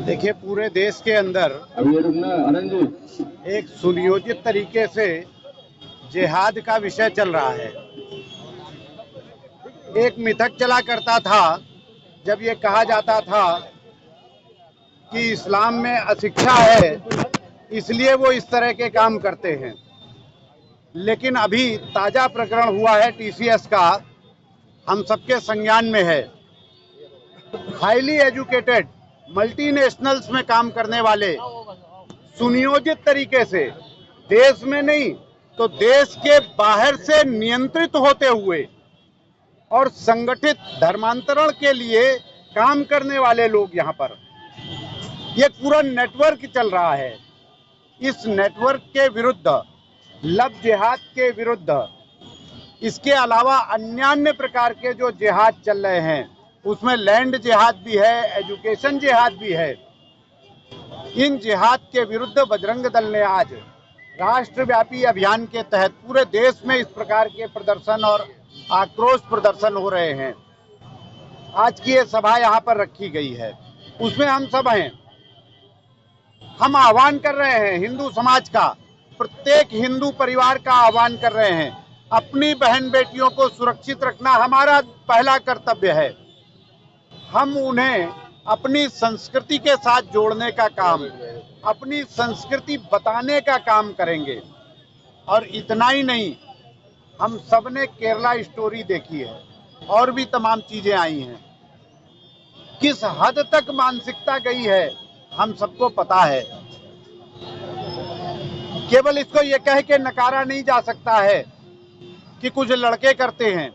देखिए, पूरे देश के अंदर एक सुनियोजित तरीके से जिहाद का विषय चल रहा है। एक मिथक चला करता था जब ये कहा जाता था कि इस्लाम में अशिक्षा है, इसलिए वो इस तरह के काम करते हैं। लेकिन अभी ताजा प्रकरण हुआ है टीसीएस का, हम सबके संज्ञान में है। हाईली एजुकेटेड मल्टीनेशनल्स में काम करने वाले सुनियोजित तरीके से देश में नहीं तो देश के बाहर से नियंत्रित होते हुए और संगठित धर्मांतरण के लिए काम करने वाले लोग यहाँ पर, ये पूरा नेटवर्क चल रहा है। इस नेटवर्क के विरुद्ध, लव जिहाद के विरुद्ध, इसके अलावा अन्य प्रकार के जो जिहाद चल रहे हैं, उसमें लैंड जिहाद भी है, एजुकेशन जिहाद भी है। इन जिहाद के विरुद्ध बजरंग दल ने आज राष्ट्रव्यापी अभियान के तहत पूरे देश में इस प्रकार के प्रदर्शन और आक्रोश प्रदर्शन हो रहे हैं। आज की ये सभा यहाँ पर रखी गई है, उसमें हम सब हैं। हम आह्वान कर रहे हैं हिंदू समाज का, प्रत्येक हिंदू परिवार का आह्वान कर रहे हैं, अपनी बहन बेटियों को सुरक्षित रखना हमारा पहला कर्तव्य है। हम उन्हें अपनी संस्कृति के साथ जोड़ने का काम, अपनी संस्कृति बताने का काम करेंगे। और इतना ही नहीं, हम सब ने केरला स्टोरी देखी है और भी तमाम चीजें आई हैं। किस हद तक मानसिकता गई है हम सबको पता है। केवल इसको ये कह के नकारा नहीं जा सकता है कि कुछ लड़के करते हैं।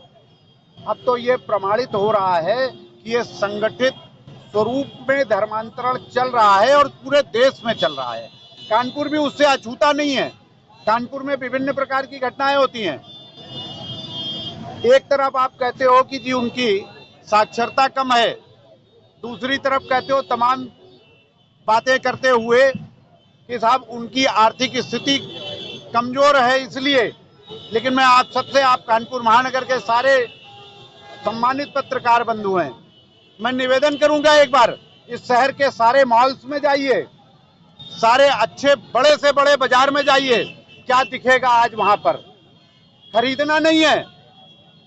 अब तो ये प्रमाणित हो रहा है कि ये संगठित स्वरूप में धर्मांतरण चल रहा है और पूरे देश में चल रहा है। कानपुर भी उससे अछूता नहीं है। कानपुर में विभिन्न प्रकार की घटनाएं होती हैं। एक तरफ आप कहते हो कि जी उनकी साक्षरता कम है, दूसरी तरफ कहते हो तमाम बातें करते हुए कि साहब उनकी आर्थिक स्थिति कमजोर है इसलिए। लेकिन मैं आप सबसे, आप कानपुर महानगर के सारे सम्मानित पत्रकार बंधु हैं, मैं निवेदन करूंगा, एक बार इस शहर के सारे मॉल्स में जाइए, सारे अच्छे बड़े से बड़े बाजार में जाइए, क्या दिखेगा आज वहां पर। खरीदना नहीं है,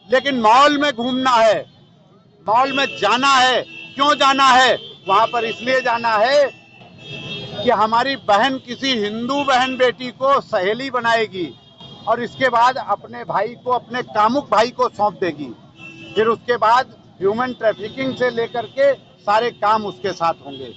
लेकिन मॉल में घूमना है, मॉल में जाना है। क्यों जाना है वहां पर? इसलिए जाना है कि हमारी बहन किसी हिंदू बहन बेटी को सहेली बनाएगी और इसके बाद अपने भाई को, अपने कामुक भाई को सौंप देगी। फिर उसके बाद ह्यूमन ट्रैफिकिंग से लेकर के सारे काम उसके साथ होंगे।